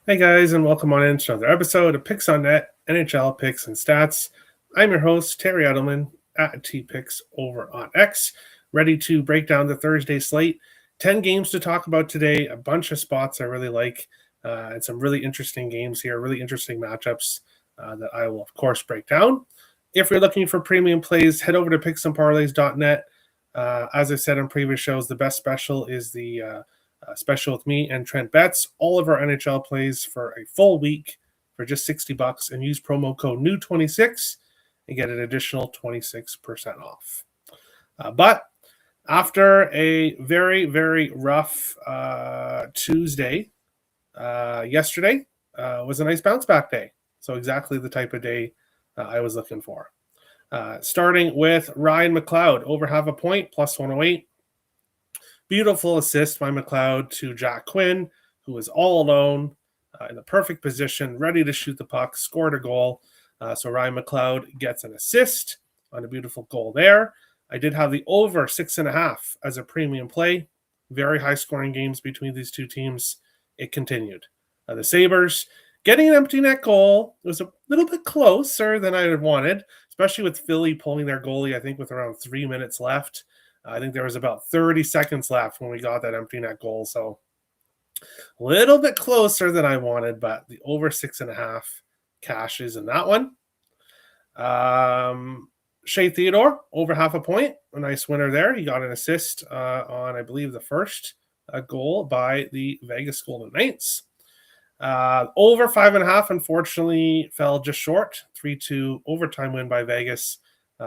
Hey guys, and welcome on into another episode of Picks on Net, NHL Picks and Stats. I'm your host, Terry Edelman at TPicks over on X, ready to break down the Thursday slate. 10 games to talk about today, a bunch of spots I really like, and some really interesting games here, really interesting matchups that I will, of course, break down. If you're looking for premium plays, head over to picksandparlays.net. As I said in previous shows, the best special is the special with me and Trent Betts, all of our NHL plays for a full week for just $60, and use promo code NEW26 and get an additional 26% off. But after a very, very rough Tuesday, yesterday was a nice bounce back day. So exactly the type of day I was looking for. Starting with Ryan McLeod, over half a point, plus 108. Beautiful assist by McLeod to Jack Quinn, who was all alone in the perfect position, ready to shoot the puck, scored a goal. So Ryan McLeod gets an assist on a beautiful goal there. I did have the over 6.5 as a premium play. Very high scoring games between these two teams. It continued. The Sabres getting an empty net goal. It was a little bit closer than I had wanted, especially with Philly pulling their goalie, I think, with around 3 minutes left. I think there was about 30 seconds left when we got that empty net goal. So a little bit closer than I wanted, but the over 6.5 cashes in that one. Shea Theodore, over half a point. A nice winner there. He got an assist on, I believe, the first goal by the Vegas Golden Knights. Over 5.5, unfortunately, fell just short. 3-2 overtime win by Vegas.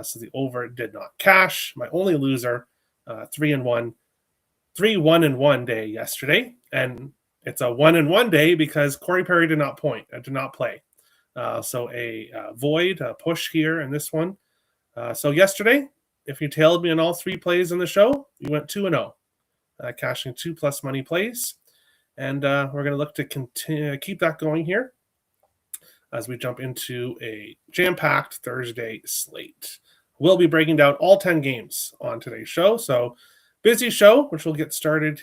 So the over did not cash. My only loser, 3-1 day yesterday. And it's a 1-1 day because Corey Perry did not play. So a void, a push here in this one. So yesterday, if you tailed me on all three plays in the show, you went 2-0, cashing 2+ money plays. And we're going to look to continue keep that going here as we jump into a jam-packed Thursday slate. We'll be breaking down all 10 games on today's show. So busy show, which we'll get started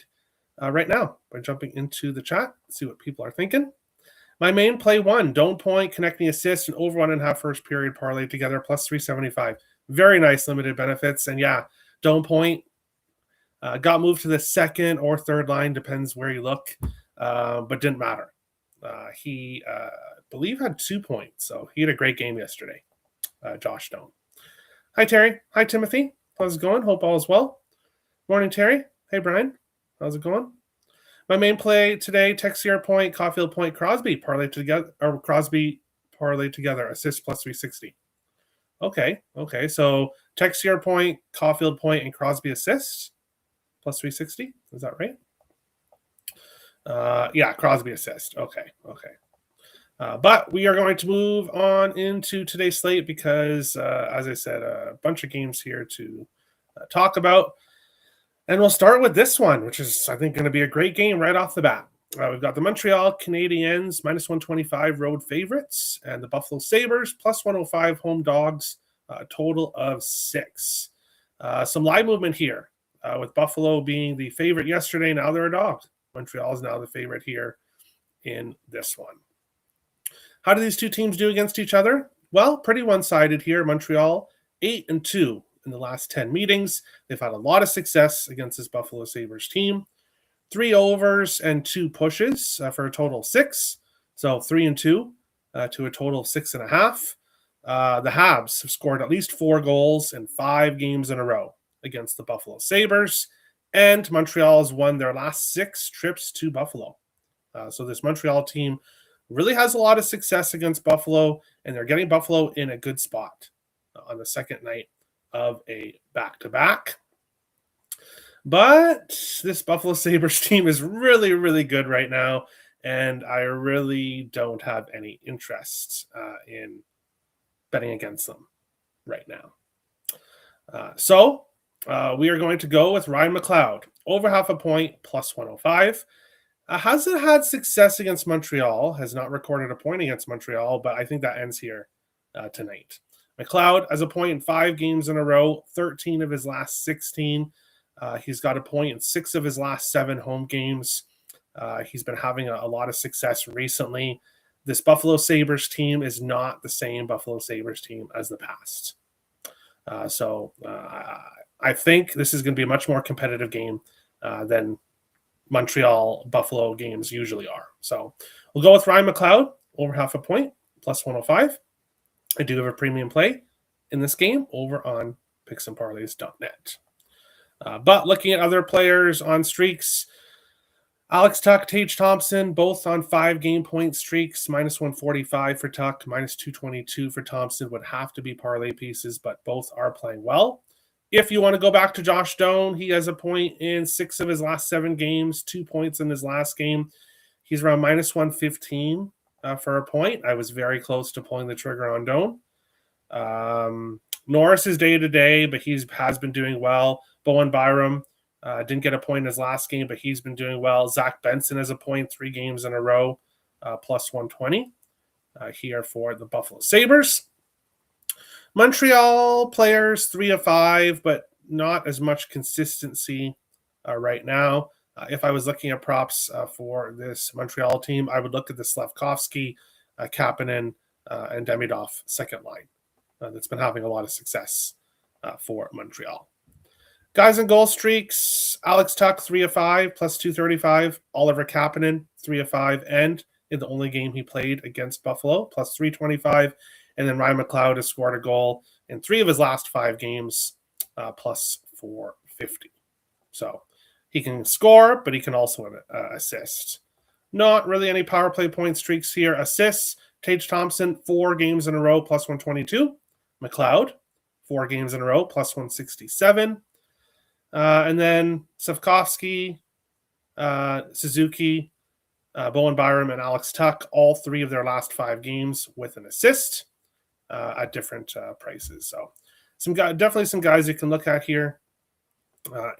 right now by jumping into the chat, see what people are thinking. My main play one, don't point, connecting assists, and over 1.5 first period parlay together, plus 375. Very nice limited benefits. And yeah, don't point. Got moved to the second or third line, depends where you look, but didn't matter. He, I believe, had 2 points, so he had a great game yesterday, Josh Stone. Hi, Terry. Hi, Timothy. How's it going? Hope all is well. Morning, Terry. Hey, Brian. How's it going? My main play today, Texier point, Caulfield point, Crosby parlay together, assist plus 360. Okay. So Texier point, Caulfield point, and Crosby assist plus 360. Is that right? Yeah, Crosby assist. Okay. But we are going to move on into today's slate because, as I said, a bunch of games here to talk about. And we'll start with this one, which is, I think, going to be a great game right off the bat. We've got the Montreal Canadiens, minus 125 road favorites, and the Buffalo Sabres, plus 105 home dogs, a total of 6. Some live movement here, with Buffalo being the favorite yesterday. Now they're a dog. Montreal is now the favorite here in this one. How do these two teams do against each other? Well, pretty one-sided here. Montreal, 8-2 in the last 10 meetings. They've had a lot of success against this Buffalo Sabres team. 3 overs and 2 pushes for a total of 6. So 3-2 to a total of 6.5. The Habs have scored at least 4 goals in 5 games in a row against the Buffalo Sabres. And Montreal has won their last 6 trips to Buffalo. So this Montreal team really has a lot of success against Buffalo, and they're getting Buffalo in a good spot on the second night of a back-to-back. But this Buffalo Sabres team is really, really good right now, and I really don't have any interest in betting against them right now. So we are going to go with Ryan McLeod, over half a point, plus 105. Hasn't had success against Montreal, has not recorded a point against Montreal, but I think that ends here tonight. McLeod has a point in 5 games in a row, 13 of his last 16. He's got a point in 6 of his last 7 home games. He's been having a lot of success recently. This Buffalo Sabres team is not the same Buffalo Sabres team as the past. So I think this is going to be a much more competitive game than Montreal Buffalo games usually are. So we'll go with Ryan McLeod over half a point, plus 105. I do have a premium play in this game over on picksandparlays.net. But looking at other players on streaks, Alex Tuch, Tage Thompson, both on 5 game point streaks, minus 145 for Tuch, minus 222 for Thompson would have to be parlay pieces, but both are playing well. If you want to go back to Josh Doan, he has a point in 6 of his last 7 games, 2 points in his last game. He's around minus 115 for a point. I was very close to pulling the trigger on Doan. Norris is day-to-day, but he has been doing well. Bowen Byram didn't get a point in his last game, but he's been doing well. Zach Benson has a point 3 games in a row, plus 120 here for the Buffalo Sabres. Montreal players, 3 of 5, but not as much consistency right now. If I was looking at props for this Montreal team, I would look at the Slafkovsky, Kapanen, and Demidov second line. That's been having a lot of success for Montreal. Guys in goal streaks, Alex Tuch, 3 of 5, plus 235. Oliver Kapanen, 3 of 5, and in the only game he played against Buffalo, plus 325. And then Ryan McLeod has scored a goal in 3 of his last 5 games, plus 450. So he can score, but he can also assist. Not really any power play point streaks here. Assists, Tage Thompson, 4 games in a row, plus 122. McLeod, 4 games in a row, plus 167. And then Slafkovsky, Suzuki, Bowen Byram, and Alex Tuch, all 3 of their last 5 games with an assist at different prices. So definitely some guys you can look at here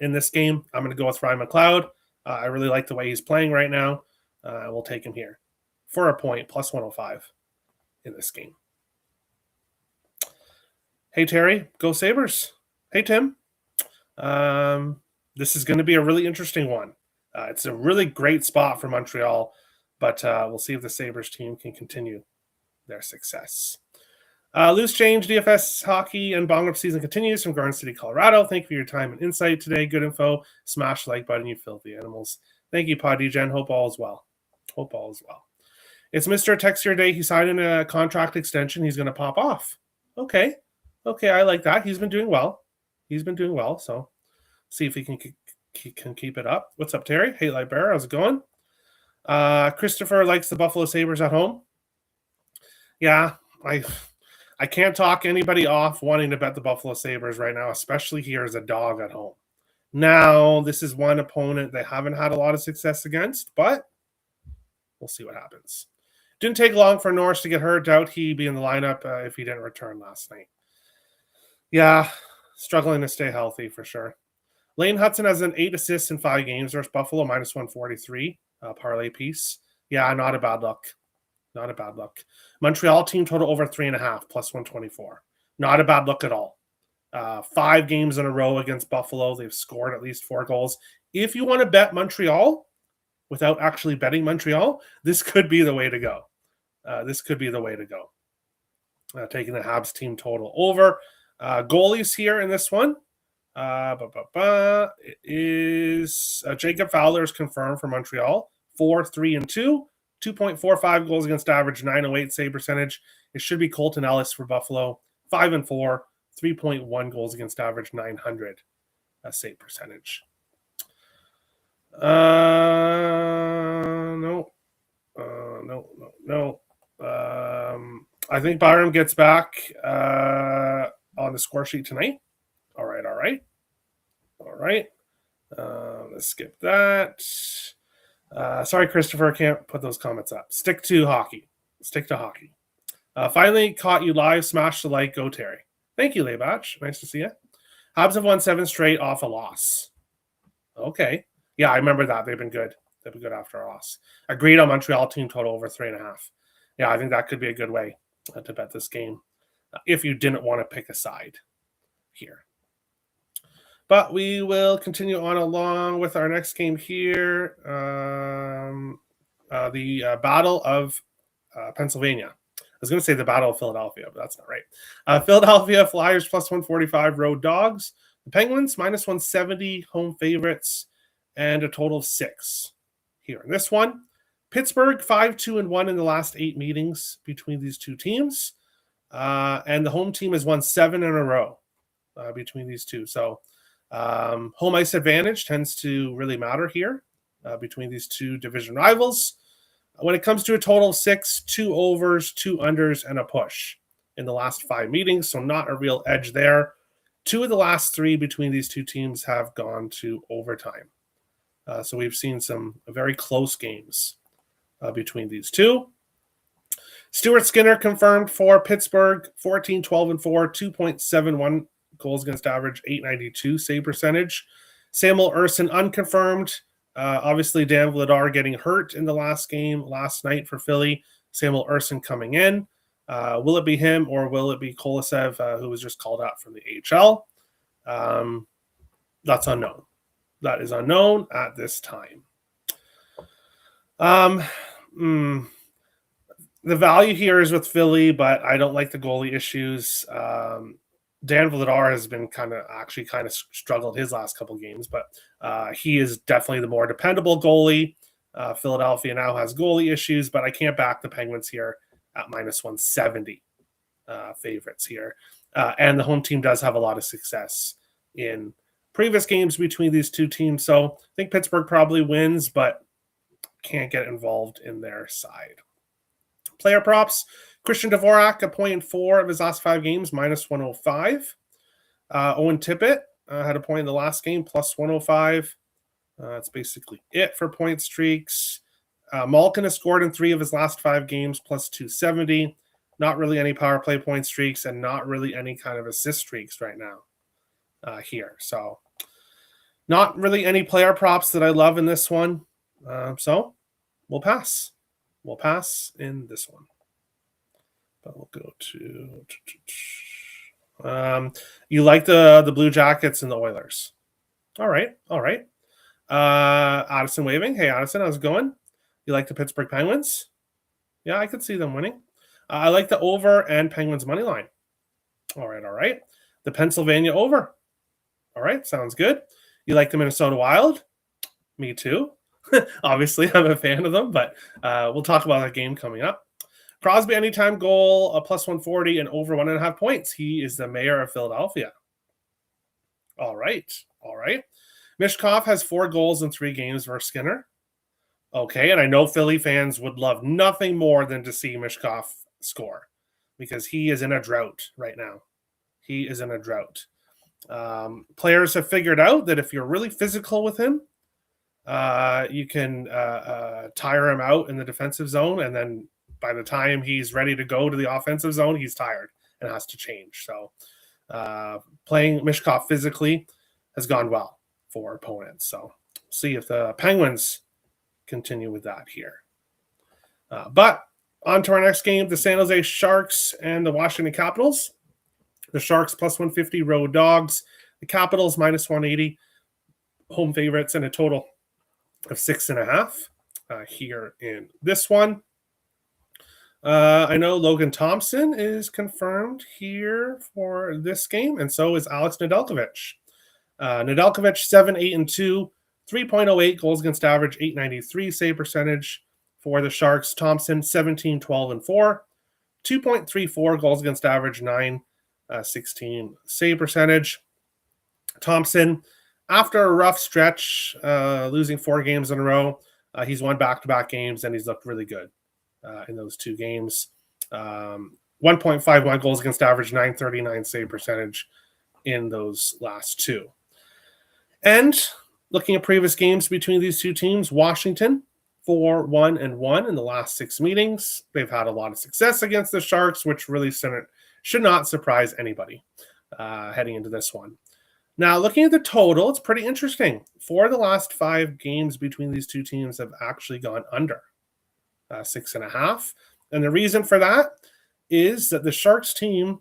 in this game. I'm going to go with Ryan McLeod. I really like the way he's playing right now. We'll take him here for a point, plus 105 in this game. Hey, Terry, go Sabres. Hey, Tim. This is going to be a really interesting one. It's a really great spot for Montreal, but we'll see if the Sabres team can continue their success. Loose Change, DFS Hockey, and Bong Up season continues from Garden City, Colorado. Thank you for your time and insight today. Good info. Smash the like button, you filthy animals. Thank you, Pod DGen. Hope all is well. It's Mr. Texier Day. He signed in a contract extension. He's going to pop off. Okay, I like that. He's been doing well. So see if he can keep it up. What's up, Terry? Hey, Light Bear. How's it going? Christopher likes the Buffalo Sabres at home. Yeah, I can't talk anybody off wanting to bet the Buffalo Sabres right now, especially here as a dog at home. Now, this is one opponent they haven't had a lot of success against, but we'll see what happens. Didn't take long for Norris to get hurt. Doubt he'd be in the lineup if he didn't return last night. Yeah, struggling to stay healthy for sure. Lane Hudson has an 8 assists in 5 games versus Buffalo, minus 143 parlay piece. Yeah, not a bad look. Montreal team total over 3.5, plus 124. Not a bad look at all. 5 games in a row against Buffalo. They've scored at least 4 goals. If you want to bet Montreal without actually betting Montreal, this could be the way to go. Taking the Habs team total over. Goalies here in this one. It is Jacob Fowler is confirmed for Montreal. 4-3-2. 2.45 goals against average, 908 save percentage. It should be Colton Ellis for Buffalo. 5-4, 3.1 goals against average, 900 save percentage. No. I think Byram gets back on the score sheet tonight. All right. Let's skip that. Sorry, Christopher, I can't put those comments up. Stick to hockey. Finally caught you live. Smash the like. Go, Terry. Thank you, Laybach. Nice to see you. Habs have won 7 straight off a loss. Okay. Yeah, I remember that. They've been good. After a loss. Agreed on Montreal team total over 3.5. Yeah, I think that could be a good way to bet this game if you didn't want to pick a side here. But we will continue on along with our next game here. The Battle of Pennsylvania. I was going to say the Battle of Philadelphia, but that's not right. Philadelphia Flyers plus 145 road dogs. The Penguins minus 170 home favorites, and a total of 6 here in this one. Pittsburgh 5-2-1 in the last 8 meetings between these two teams, and the home team has won 7 in a row between these two. So home ice advantage tends to really matter here between these two division rivals. When it comes to a total of 6, 2 overs, 2 unders, and a push in the last 5 meetings, so not a real edge there. 2 of the last 3 between these two teams have gone to overtime. So we've seen some very close games between these two. Stuart Skinner confirmed for Pittsburgh, 14-12-4, 2.71 goals against average, 892 save percentage. Samuel Ersson unconfirmed. Obviously, Dan Vladar getting hurt in the last game last night for Philly. Samuel Ersson coming in. Will it be him or will it be Kolosev, who was just called out from the AHL? That's unknown. That is unknown at this time. The value here is with Philly, but I don't like the goalie issues. Dan Vladar has been kind of struggled his last couple of games, but he is definitely the more dependable goalie. Philadelphia now has goalie issues, but I can't back the Penguins here at minus 170 favorites here. And the home team does have a lot of success in previous games between these two teams. So I think Pittsburgh probably wins, but can't get involved in their side. Player props. Christian Dvorak, 1.4 of his last 5 games, minus 105. Owen Tippett had a point in the last game, plus 105. That's basically it for point streaks. Malkin has scored in 3 of his last 5 games, plus 270. Not really any power play point streaks and not really any kind of assist streaks right now here. So not really any player props that I love in this one. So we'll pass. We'll pass in this one. But we'll go to you like the Blue Jackets and the Oilers. All right. Addison waving. Hey, Addison, how's it going? You like the Pittsburgh Penguins? Yeah, I could see them winning. I like the over and Penguins money line. All right. The Pennsylvania over. All right, sounds good. You like the Minnesota Wild? Me too. Obviously, I'm a fan of them, but we'll talk about that game coming up. Crosby anytime goal, a plus 140 and over 1.5 points. He is the mayor of Philadelphia. All right. Mishkov has 4 goals in 3 games versus Skinner. Okay, and I know Philly fans would love nothing more than to see Mishkov score because he is in a drought right now. He is in a drought. Players have figured out that if you're really physical with him, you can tire him out in the defensive zone, and then by the time he's ready to go to the offensive zone, he's tired and has to change. So playing Mishkov physically has gone well for opponents. So see if the Penguins continue with that here. But on to our next game, the San Jose Sharks and the Washington Capitals. The Sharks plus 150 road dogs. The Capitals minus 180 home favorites, and a total of 6.5 here in this one. I know Logan Thompson is confirmed here for this game, and so is Alex Nedeljkovic. Nedeljkovic 7-8-2, 3.08 goals against average, 893 save percentage for the Sharks. Thompson 17-12-4, 2.34 goals against average, 916 save percentage. Thompson, after a rough stretch, losing 4 games in a row, he's won back-to-back games, and he's looked really good in those 2 games. 1.51 goals against average, 939 save percentage in those last 2. And looking at previous games between these two teams, Washington 4-1-1 in the last 6 meetings. They've had a lot of success against the Sharks, which really should not surprise anybody heading into this one. Now, looking at the total, it's pretty interesting. 4 of the last 5 games between these two teams have actually gone under 6.5. And the reason for that is that the Sharks team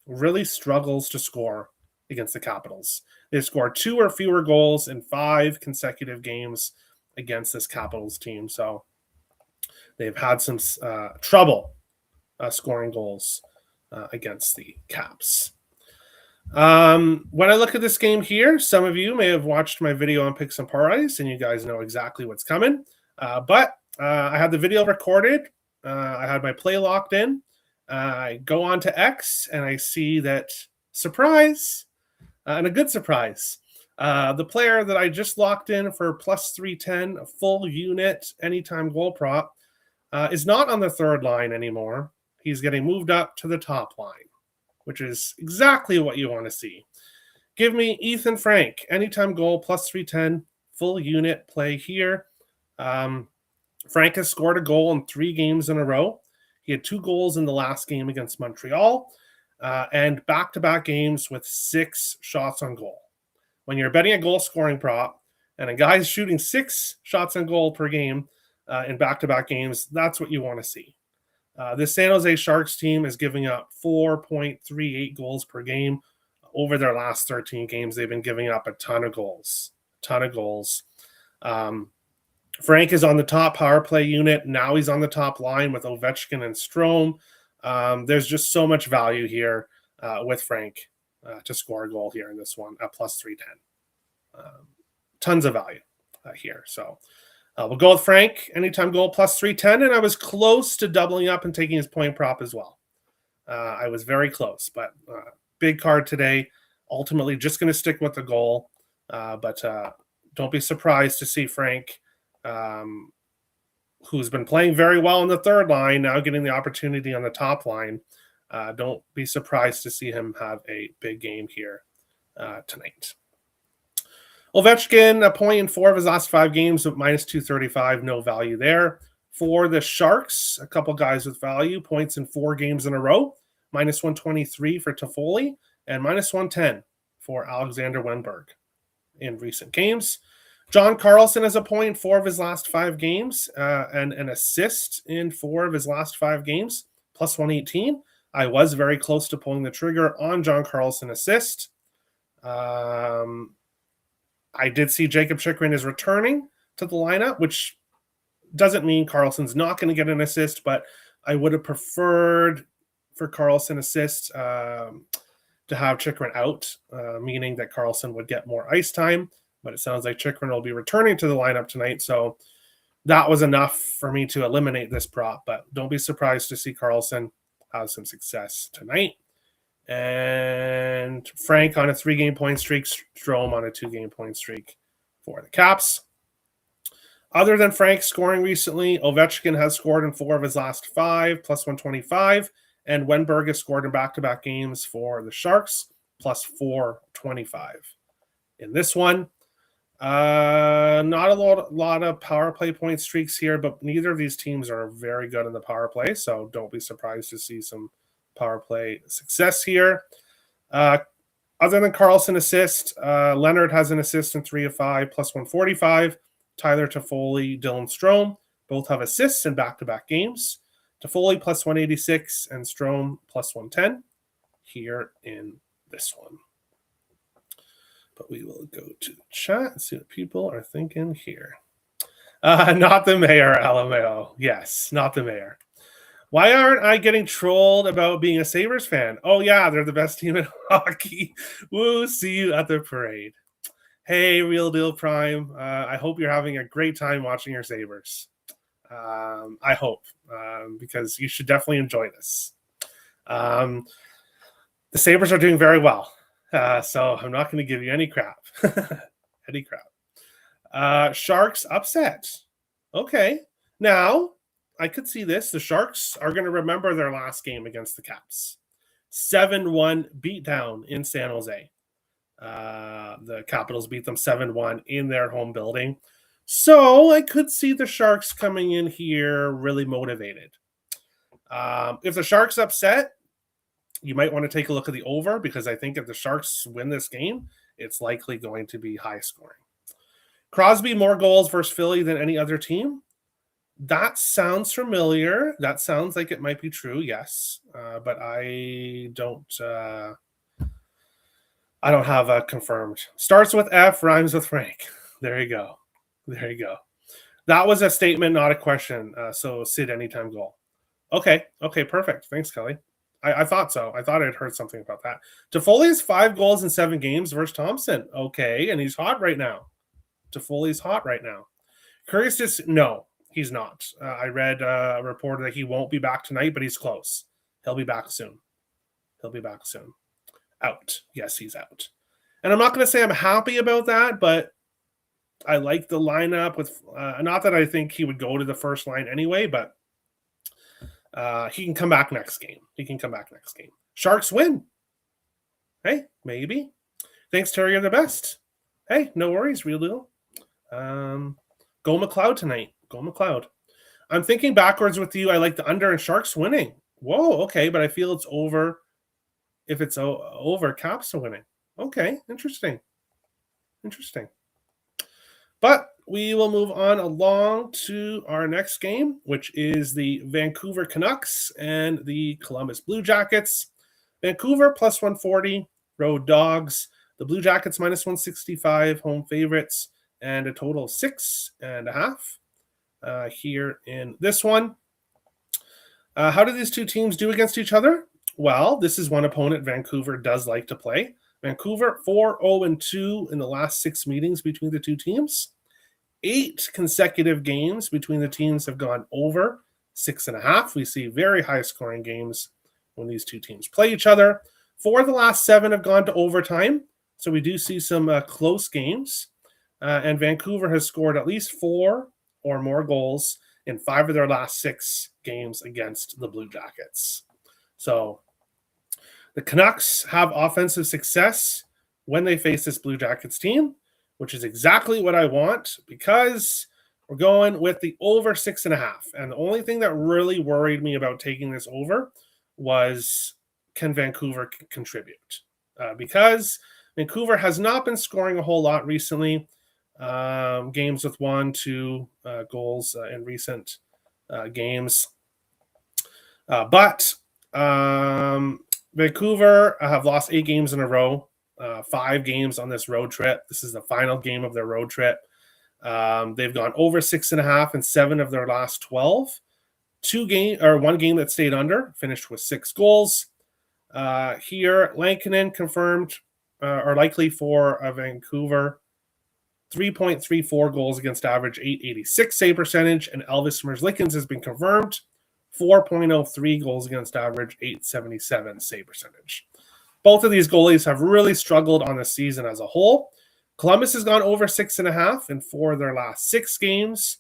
really struggles to score against the Capitals. They've scored 2 or fewer goals in 5 consecutive games against this Capitals team. So they've had some trouble scoring goals against the Caps. When I look at this game here, some of you may have watched my video on picks and parlays, and you guys know exactly what's coming. But I had the video recorded. I had my play locked in. I go on to X, and I see that, surprise, and a good surprise. The player that I just locked in for plus 310, a full unit, anytime goal prop, is not on the third line anymore. He's getting moved up to the top line, which is exactly what you want to see. Give me Ethan Frank, anytime goal, plus 310, full unit play here. Frank has scored a goal in 3 games in a row. He had 2 goals in the last game against Montreal, and back-to-back games with 6 shots on goal. When you're betting a goal-scoring prop, and a guy's shooting 6 shots on goal per game in back-to-back games, that's what you want to see. This San Jose Sharks team is giving up 4.38 goals per game. Over their last 13 games, they've been giving up a ton of goals. Frank is on the top power play unit. Now he's on the top line with Ovechkin and Strome. There's just so much value here with Frank to score a goal here in this one at plus 310. Tons of value here. So we'll go with Frank, anytime goal, plus 310, and I was close to doubling up and taking his point prop as well. I was very close, but big card today. Ultimately, just going to stick with the goal, but don't be surprised to see Frank, who's been playing very well on the third line, now getting the opportunity on the top line. Don't be surprised to see him have a big game here tonight. Ovechkin, a point in 4 of his last 5 games with minus 235, no value there. For the Sharks, a couple guys with value, points in 4 games in a row, minus 123 for Toffoli, and minus 110 for Alexander Wenberg in recent games. John Carlson has a point in 4 of his last 5 games, and an assist in 4 of his last 5 games, plus 118. I was very close to pulling the trigger on John Carlson assist. I did see Jacob Chychrun is returning to the lineup, which doesn't mean Carlson's not going to get an assist, but I would have preferred for Carlson assist to have Chychrun out, meaning that Carlson would get more ice time. But it sounds like Chychrun will be returning to the lineup tonight, so that was enough for me to eliminate this prop. But don't be surprised to see Carlson have some success tonight. And Frank on a 3-game point streak, Strome on a 2-game point streak for the Caps. Other than Frank scoring recently, Ovechkin has scored in 4 of his last 5, plus 125, and Wenberg has scored in back-to-back games for the Sharks, plus 425. In this one, not a lot of power play point streaks here, but neither of these teams are very good in the power play, so don't be surprised to see some power play success here. Other than Carlson assist, Leonard has an assist in 3 of 5, plus 145. Tyler Toffoli, Dylan Strome both have assists in back-to-back games. Toffoli plus 186 and Strome plus 110 here in this one. But we will go to the chat and see what people are thinking here. Not the mayor, LMAO. Yes, not the mayor. Why aren't I getting trolled about being a Sabres fan? Oh, yeah, they're the best team in hockey. Woo, see you at the parade. Hey, Real Deal Prime. I hope you're having a great time watching your Sabres. I hope, because you should definitely enjoy this. The Sabres are doing very well, so I'm not going to give you any crap. Any crap. Sharks upset. Okay. Now, I could see this. The Sharks are going to remember their last game against the Caps. 7-1 beatdown in San Jose. The Capitals beat them 7-1 in their home building. So I could see the Sharks coming in here really motivated. If the Sharks upset, you might want to take a look at the over, because I think if the Sharks win this game, it's likely going to be high scoring. Crosby more goals versus Philly than any other team. That sounds familiar. That sounds like it might be true, yes. But I don't I don't have a confirmed. Starts with F, rhymes with Frank. There you go. There you go. That was a statement, not a question. So Sid, anytime goal. Okay, perfect. Thanks, Kelly. I thought so. I thought I'd heard something about that. Toffoli's 5 goals in 7 games versus Thompson. Okay, and he's hot right now. Toffoli's hot right now. Curious, no, he's not. I read a report that he won't be back tonight, but he's close. He'll be back soon. Out. Yes, he's out. And I'm not going to say I'm happy about that, but I like the lineup with not that I think he would go to the first line anyway, but he can come back next game. Sharks win. Hey, maybe. Thanks, Terry. You're the best. Hey, no worries. Real deal. Go McLeod tonight. Go McLeod. I'm thinking backwards with you. I like the under and Sharks winning. Whoa, okay, but I feel it's over. If it's over, Caps are winning. Okay, interesting. But we will move on along to our next game, which is the Vancouver Canucks and the Columbus Blue Jackets. Vancouver plus 140, road dogs. The Blue Jackets minus 165, home favorites, and a total of 6.5 here in this one. How do these two teams do against each other? Well, this is one opponent Vancouver does like to play. Vancouver 4-0-2 in the last 6 meetings between the two teams. 8 consecutive games between the teams have gone over 6.5. We see very high scoring games when these two teams play each other. 4 of the last 7 have gone to overtime. So we do see some close games. And Vancouver has scored at least 4 or more goals in 5 of their last 6 games against the Blue Jackets. So the Canucks have offensive success when they face this Blue Jackets team, which is exactly what I want because we're going with the over 6.5. And the only thing that really worried me about taking this over was, can Vancouver contribute? Because Vancouver has not been scoring a whole lot recently. Games with 1-2 goals in recent games. But Vancouver have lost 8 games in a row, 5 games on this road trip. This is the final game of their road trip. They've gone over 6.5 in 7 of their last 12. 1 game that stayed under, finished with 6 goals. Here, Lankinen confirmed are likely for Vancouver. 3.34 goals against average, 886 save percentage, and Elvis Merzlikins has been confirmed. 4.03 goals against average, 877 save percentage. Both of these goalies have really struggled on the season as a whole. Columbus has gone over 6.5 in 4 of their last 6 games.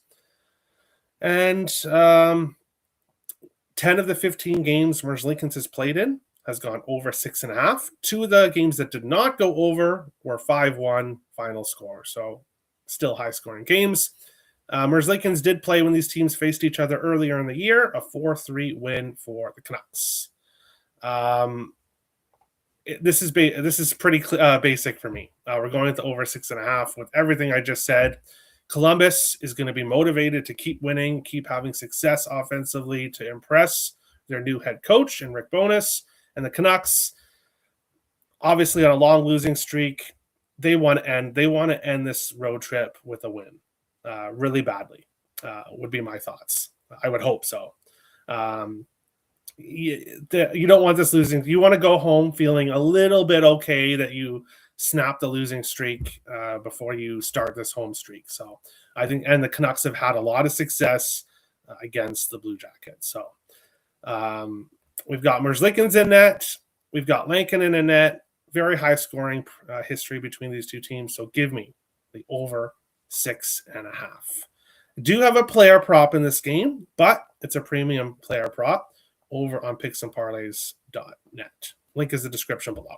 And 10 of the 15 games Merzlikins has played in has gone over 6.5. 2 of the games that did not go over were 5-1 final score. So still high scoring games. Merzlikins did play when these teams faced each other earlier in the year, a 4-3 win for the Canucks. This is pretty basic for me. We're going with the over 6.5 with everything I just said. Columbus is going to be motivated to keep winning, keep having success offensively to impress their new head coach and Rick Bowness. And the Canucks, obviously on a long losing streak, they want to end this road trip with a win, really badly. Would be my thoughts. I would hope so. You don't want this losing. You want to go home feeling a little bit okay that you snapped the losing streak before you start this home streak. So I think, and the Canucks have had a lot of success against the Blue Jackets. So we've got Merzlikins in net. We've got Lankinen in net. Very high scoring history between these two teams. So give me the over 6.5. I do have a player prop in this game, but it's a premium player prop over on picksandparlays.net. Link is the description below.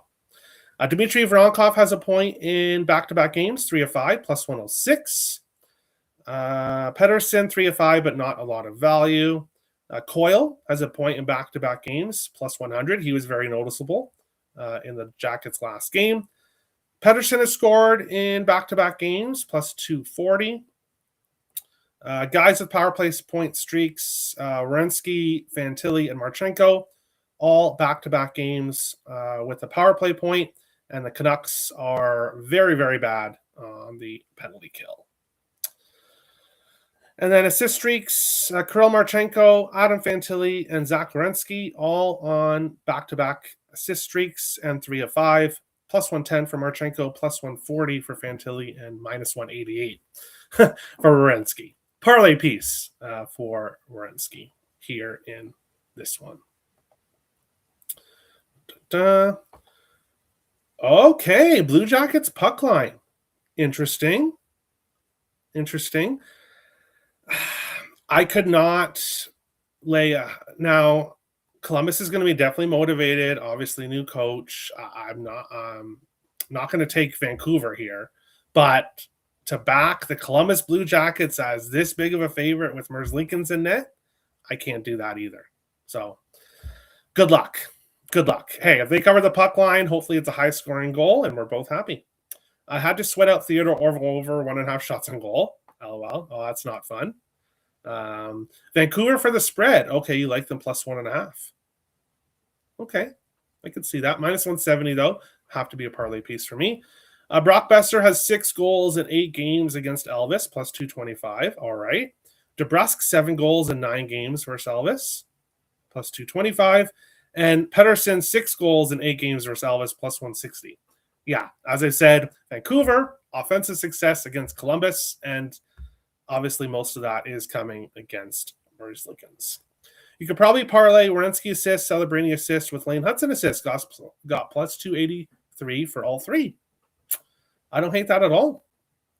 Dmitry Voronkov has a point in back-to-back games, 3 of 5, plus 106. Pettersson, 3 of 5, but not a lot of value. Coyle has a point in back-to-back games, plus 100. He was very noticeable in the Jackets' last game. Pettersson has scored in back-to-back games, plus 240. Guys with power play point streaks, Werenski, Fantilli, and Marchenko, all back-to-back games with a power play point. And the Canucks are very, very bad on the penalty kill. And then assist streaks, Kirill Marchenko, Adam Fantilli, and Zach Werenski all on back-to-back assist streaks and 3 of 5. Plus 110 for Marchenko, plus 140 for Fantilli, and minus 188 for Werenski. Parlay piece for Werenski here in this one. Da-da. Okay, Blue Jackets puck line. Interesting. I could not lay now. Columbus is going to be definitely motivated. Obviously, new coach. I'm not going to take Vancouver here, but to back the Columbus Blue Jackets as this big of a favorite with Merzlikins in net, I can't do that either. So, good luck. Hey, if they cover the puck line, hopefully it's a high-scoring goal, and we're both happy. I had to sweat out Theodore Orval over 1.5 shots on goal. LOL. Oh, that's not fun. Vancouver for the spread. Okay, you like them plus 1.5. Okay, I could see that. Minus 170, though. Have to be a parlay piece for me. Brock Besser has 6 goals in 8 games against Elvis, plus 225. All right. DeBrusk, 7 goals in 9 games versus Elvis, plus 225. And Pettersson, 6 goals in 8 games versus Elvis, plus 160. Yeah, as I said, Vancouver, offensive success against Columbus, and obviously most of that is coming against Merzlikins. You could probably parlay Werenski assist, Celebrini assist with Lane Hudson assist. Got plus 283 for all 3. I don't hate that at all.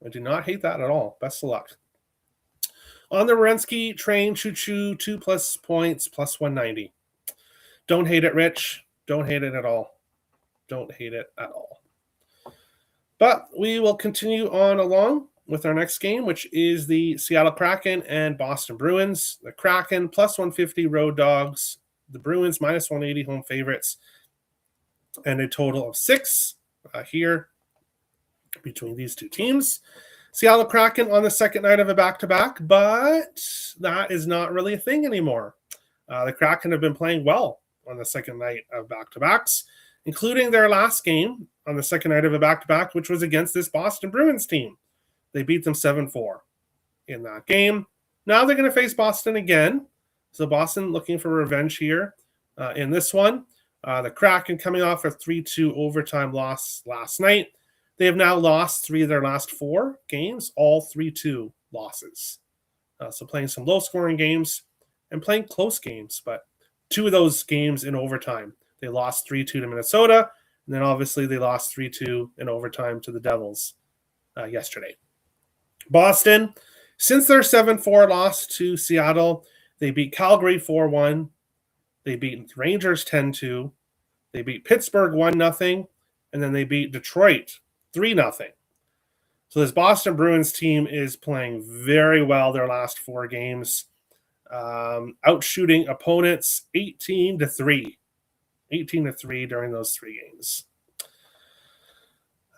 I do not hate that at all. Best of luck. On the Werenski train, choo-choo, 2+ points, plus 190. Don't hate it, Rich. Don't hate it at all. But we will continue on along with our next game, which is the Seattle Kraken and Boston Bruins. The Kraken plus 150 road dogs. The Bruins minus 180 home favorites. And a total of 6 here between these two teams. Seattle Kraken on the second night of a back-to-back, but that is not really a thing anymore. The Kraken have been playing well on the second night of back-to-backs, including their last game on the second night of a back-to-back, which was against this Boston Bruins team. They beat them 7-4 in that game. Now they're going to face Boston again. So Boston looking for revenge here in this one. The Kraken coming off a 3-2 overtime loss last night. They have now lost 3 of their last 4 games, all 3-2 losses. So playing some low-scoring games and playing close games, but 2 of those games in overtime. They lost 3-2 to Minnesota, and then obviously they lost 3-2 in overtime to the Devils yesterday. Boston, since their 7-4 loss to Seattle, they beat Calgary 4-1. They beat Rangers 10-2. They beat Pittsburgh 1-0. And then they beat Detroit 3-0. So this Boston Bruins team is playing very well their last 4 games, outshooting opponents 18-3. 18-3 during those 3 games.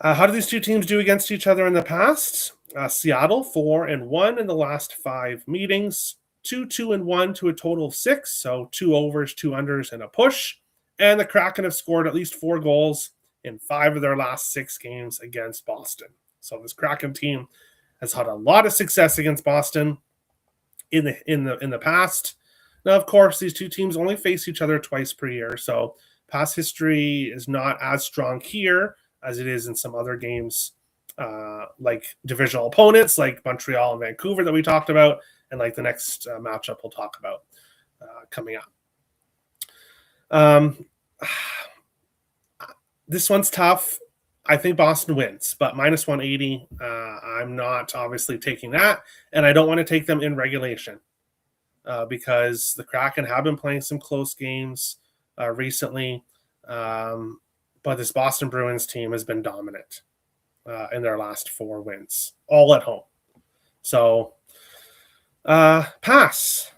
How do these two teams do against each other in the past? Seattle 4-1 in the last 5 meetings, 2-2-1 to a total of 6, so 2 overs, 2 unders, and a push. And the Kraken have scored at least 4 goals in 5 of their last 6 games against Boston. So this Kraken team has had a lot of success against Boston in the past. Now, of course, these two teams only face each other twice per year, so past history is not as strong here as it is in some other games, like divisional opponents like Montreal and Vancouver that we talked about, and like the next matchup we'll talk about coming up. This one's tough. I think Boston wins, but minus 180, I'm not obviously taking that, and I don't want to take them in regulation because the Kraken have been playing some close games recently, but this Boston Bruins team has been dominant in their last 4 wins, all at home. So pass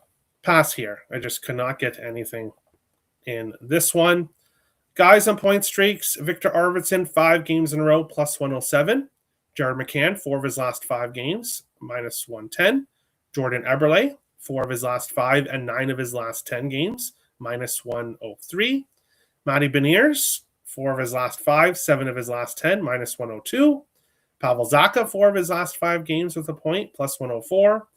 here. I just could not get anything in this one. Guys on point streaks, Victor Arvidsson, 5 games in a row, plus 107. Jared McCann, 4 of his last 5 games, minus 110. Jordan Eberle, 4 of his last 5 and 9 of his last 10 games, minus 103. Matty Beniers, 4 of his last 5, 7 of his last 10, minus 102. Pavel Zacha, 4 of his last 5 games with a point, plus 104.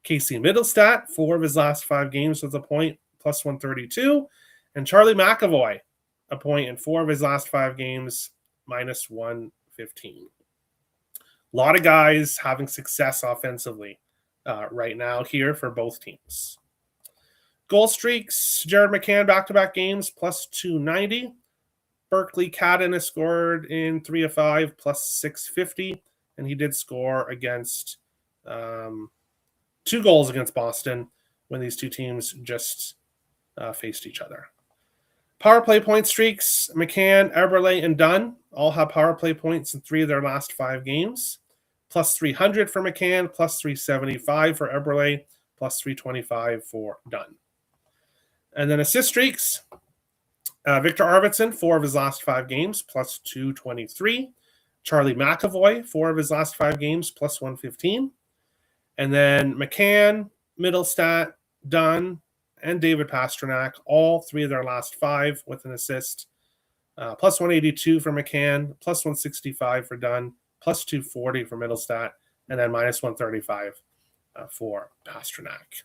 Casey Middlestat, 4 of his last 5 games with a point, plus 132. And Charlie McAvoy, a point in 4 of his last 5 games, minus 115. A lot of guys having success offensively right now here for both teams. Goal streaks, Jared McCann back-to-back games, plus 290. Berkeley Cadden has scored in 3 of 5, plus 650. And he did score against 2 goals against Boston when these two teams just faced each other. Power play point streaks, McCann, Eberle, and Dunn all have power play points in 3 of their last 5 games. Plus 300 for McCann, plus 375 for Eberle, plus 325 for Dunn. And then assist streaks, Victor Arvidsson, 4 of his last 5 games, plus 223. Charlie McAvoy, 4 of his last 5 games, plus 115. And then McCann, Middlestat, Dunn, and David Pastrnak, all 3 of their last 5 with an assist. Plus 182 for McCann, plus 165 for Dunn, plus 240 for Middlestat, and then minus 135 for Pastrnak.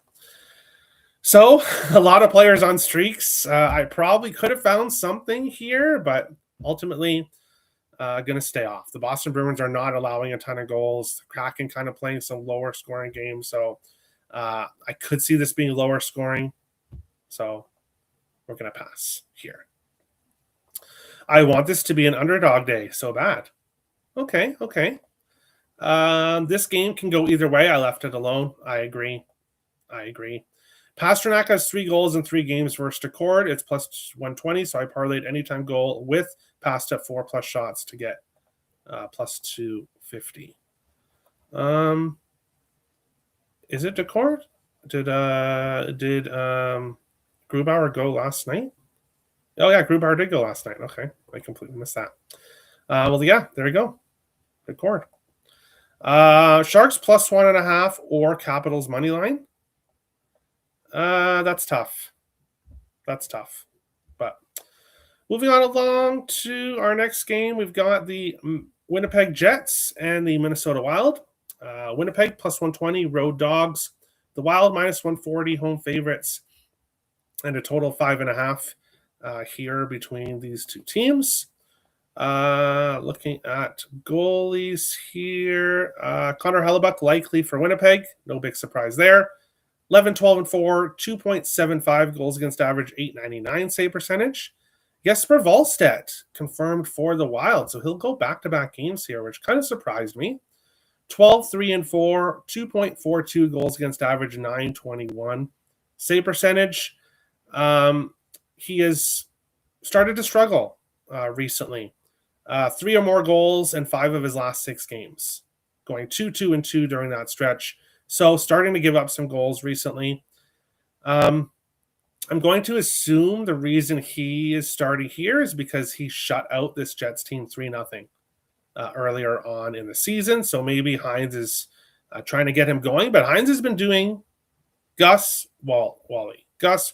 So a lot of players on streaks. I probably could have found something here, but ultimately going to stay off. The Boston Bruins are not allowing a ton of goals. The Kraken kind of playing some lower scoring games. So I could see this being lower scoring. So we're going to pass here. I want this to be an underdog day so bad. Okay. This game can go either way. I left it alone. I agree. Pastrnak has 3 goals in 3 games versus Decord. It's plus 120, so I parlayed anytime goal with Pasta 4+ shots to get plus 250. Is it Decord? Did Grubauer go last night? Oh yeah, Grubauer did go last night. Okay, I completely missed that. Well, yeah, there we go. Decord. Sharks plus 1.5 or Capitals money line. That's tough. But moving on along to our next game, we've got the Winnipeg Jets and the Minnesota Wild. Winnipeg plus 120, road dogs. The Wild minus 140, home favorites. And a total of 5.5 here between these two teams. Looking at goalies here. Connor Hellebuck likely for Winnipeg. No big surprise there. 11, 12, and 4, 2.75 goals against average, 899 save percentage. Jesper Wallstedt confirmed for the Wild, so he'll go back-to-back games here, which kind of surprised me. 12, 3, and 4, 2.42 goals against average, 921 save percentage. He has started to struggle recently. 3 or more goals in 5 of his last 6 games, going 2-2-2 during that stretch. So starting to give up some goals recently. I'm going to assume the reason he is starting here is because he shut out this Jets team 3-0 earlier on in the season. So maybe Hines is trying to get him going. But Hines has been doing Gus, Wally. But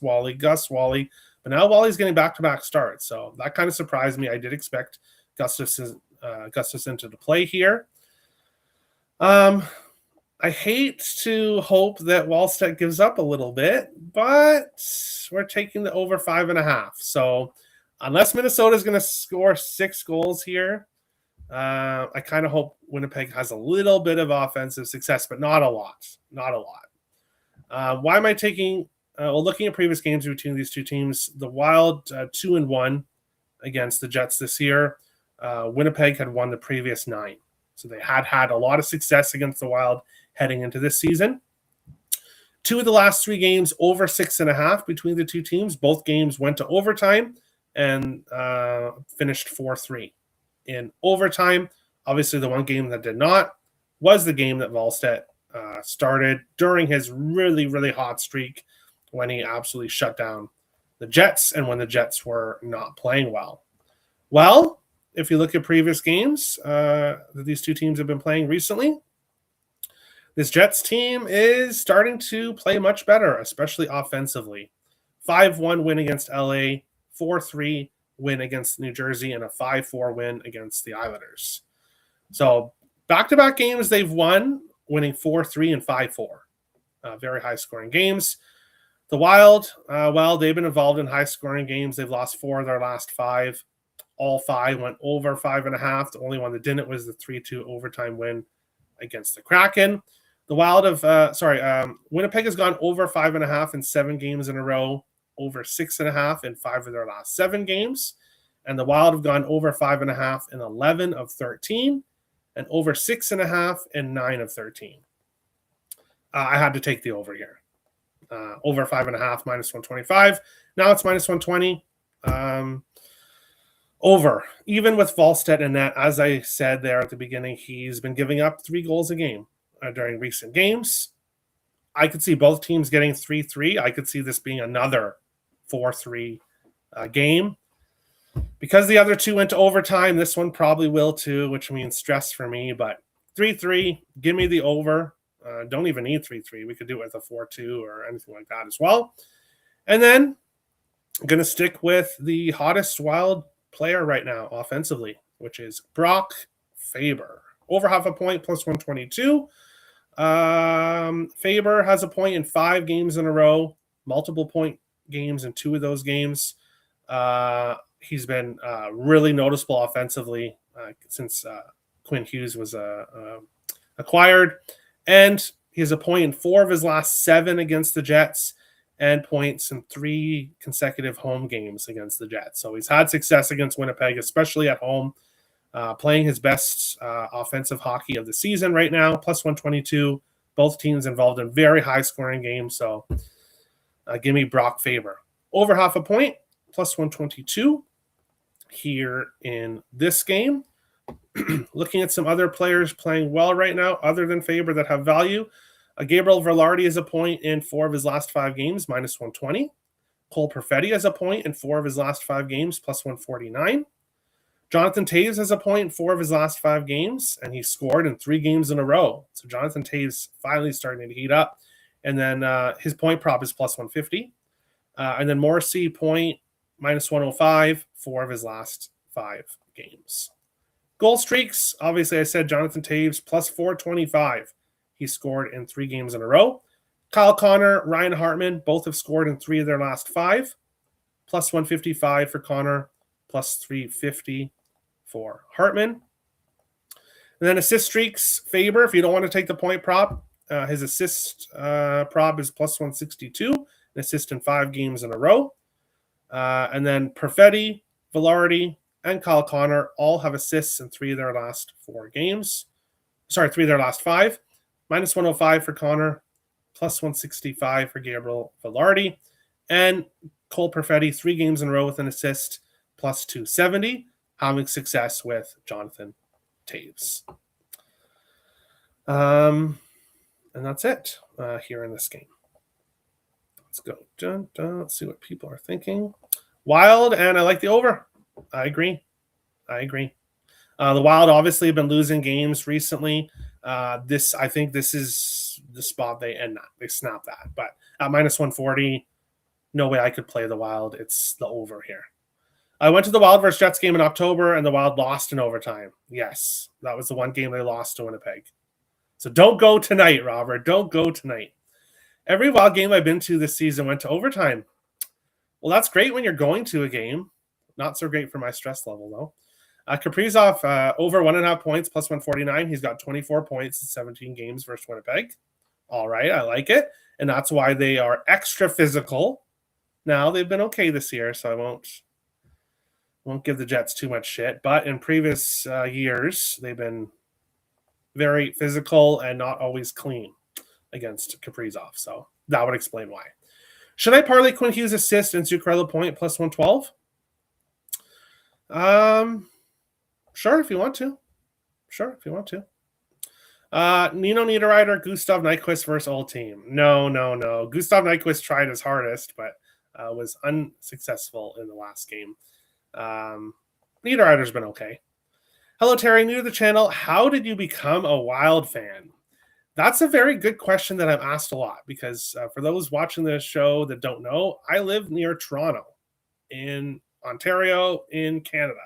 now Wally's getting back-to-back starts. So that kind of surprised me. I did expect Gustafsson to play here. I hate to hope that Wallstedt gives up a little bit, but we're taking the over 5.5. So unless Minnesota is going to score 6 goals here, I kind of hope Winnipeg has a little bit of offensive success, but not a lot. Why am I taking? Looking at previous games between these two teams, the Wild 2-1 against the Jets this year. Winnipeg had won the previous 9. So they had a lot of success against the Wild heading into this season. 2 of the last 3 games over 6.5 between the two teams. Both games went to overtime and finished 4-3 in overtime. Obviously, the one game that did not was the game that Wallstedt started during his really, really hot streak when he absolutely shut down the Jets and when the Jets were not playing well. Well, if you look at previous games that these two teams have been playing recently, this Jets team is starting to play much better, especially offensively. 5-1 win against LA, 4-3 win against New Jersey and a 5-4 win against the Islanders. So back-to-back games they've won, winning 4-3 and 5-4. Very high-scoring games. The Wild, they've been involved in high-scoring games. They've lost 4 of their last 5. All 5 went over 5.5. The only one that didn't was the 3-2 overtime win against the Kraken. The Wild Winnipeg has gone over 5.5 in 7 games in a row, over 6.5 in 5 of their last 7 games. And the Wild have gone over 5.5 in 11 of 13 and over 6.5 in 9 of 13. I had to take the over here. Over 5.5, minus 125. Now it's minus 120. Over. Even with Volstead in net, as I said there at the beginning, he's been giving up 3 goals a game during recent games. I could see both teams getting 3-3. I could see this being another 4-3 game. Because the other 2 went to overtime, this one probably will too, which means stress for me. But 3-3, give me the over. Don't even need 3-3. We could do it with a 4-2 or anything like that as well. And then I'm going to stick with the hottest Wild player right now offensively, which is Brock Faber. Over half a point, plus 122. Faber has a point in 5 games in a row, multiple point games in 2 of those games. He's been really noticeable offensively since Quinn Hughes was acquired. And he has a point in 4 of his last 7 against the Jets and points in 3 consecutive home games against the Jets. So he's had success against Winnipeg, especially at home, playing his best offensive hockey of the season right now, plus 122. Both teams involved in very high-scoring games. So give me Brock Faber. Over half a point, plus 122 here in this game. Looking at some other players playing well right now, other than Faber, that have value. Gabriel Velarde is a point in 4 of his last 5 games, minus 120. Cole Perfetti has a point in 4 of his last 5 games, plus 149. Jonathan Toews has a point in 4 of his last 5 games, and he scored in 3 games in a row. So Jonathan Toews finally starting to heat up. And then his point prop is plus 150. And then Morrissey, point, minus 105, 4 of his last 5 games. Goal streaks, obviously I said Jonathan Toews, plus 425. He scored in 3 games in a row. Kyle Connor, Ryan Hartman, both have scored in 3 of their last 5. Plus 155 for Connor, plus 350 for Hartman. And then assist streaks, Faber, if you don't want to take the point prop, his assist prop is plus 162, an assist in 5 games in a row. And then Perfetti, Velarde, and Kyle Connor all have assists in 3 of their last 4 games. 3 of their last 5. Minus 105 for Connor, plus 165 for Gabriel Velarde. And Cole Perfetti, 3 games in a row with an assist, plus 270, having success with Jonathan Toews. And that's it here in this game. Let's go. Let's see what people are thinking. Wild, and I like the over. I agree. The Wild obviously have been losing games recently. I think this is the spot they snap that. But at minus 140, no way I could play the Wild. It's the over here. I went to the Wild versus Jets game in October, and the Wild lost in overtime. Yes, that was the one game they lost to Winnipeg. So don't go tonight, Robert. Don't go tonight. Every Wild game I've been to this season went to overtime. Well, that's great when you're going to a game. Not so great for my stress level, though. Kaprizov, over 1.5 points, plus 149. He's got 24 points in 17 games versus Winnipeg. All right, I like it. And that's why they are extra physical. Now, they've been okay this year, so I won't give the Jets too much shit. But in previous years, they've been very physical and not always clean against Kaprizov. So that would explain why. Should I parlay Quinn Hughes assist and Zuccarello point plus 112? Sure, if you want to. Nino Niederreiter, Gustav Nyquist versus old team. No. Gustav Nyquist tried his hardest, but was unsuccessful in the last game. Niederreiter's been okay. Hello, Terry, new to the channel. How did you become a Wild fan? That's a very good question that I'm asked a lot because for those watching the show that don't know, I live near Toronto in Ontario in Canada.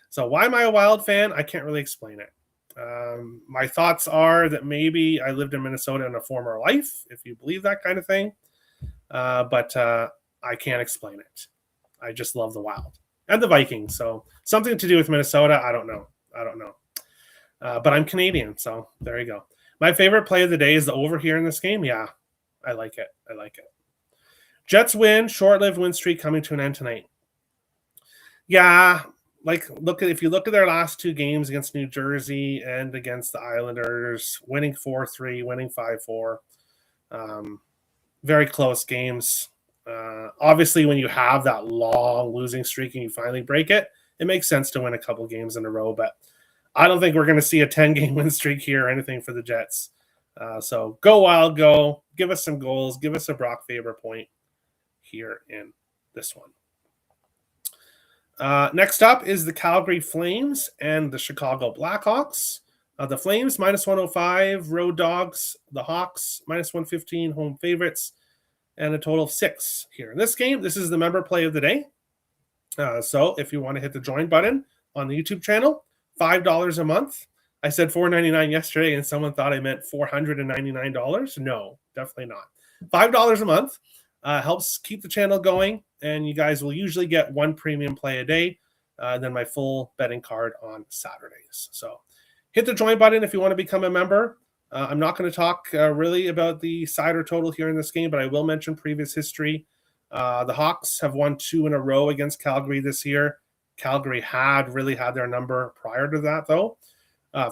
So why am I a Wild fan? I can't really explain it. My thoughts are that maybe I lived in Minnesota in a former life, if you believe that kind of thing. But I can't explain it. I just love the Wild and the Vikings. So something to do with Minnesota. I don't know. But I'm Canadian, so there you go. My favorite play of the day is the over here in this game. Yeah, I like it. Jets win. Short-lived win streak coming to an end tonight. Yeah, if you look at their last two games against New Jersey and against the Islanders, winning 4-3, winning 5-4. Very close games. Obviously, when you have that long losing streak and you finally break it, it makes sense to win a couple games in a row. But I don't think we're going to see a 10-game win streak here or anything for the Jets. So go Wild, go. Give us some goals. Give us a Brock Faber point here in this one. Next up is the Calgary Flames and the Chicago Blackhawks. The Flames, -105, road dogs. The Hawks, -115, home favorites, and a total of 6 here. In this game, this is the member play of the day. So if you want to hit the join button on the YouTube channel, $5 a month. I said $4.99 yesterday, and someone thought I meant $499. No, definitely not. $5 a month helps keep the channel going, and you guys will usually get one premium play a day, then my full betting card on Saturdays. So hit the join button if you want to become a member. I'm not going to talk really about the side or total here in this game, but I will mention previous history. The Hawks have won 2 in a row against Calgary this year. Calgary had really had their number prior to that, though.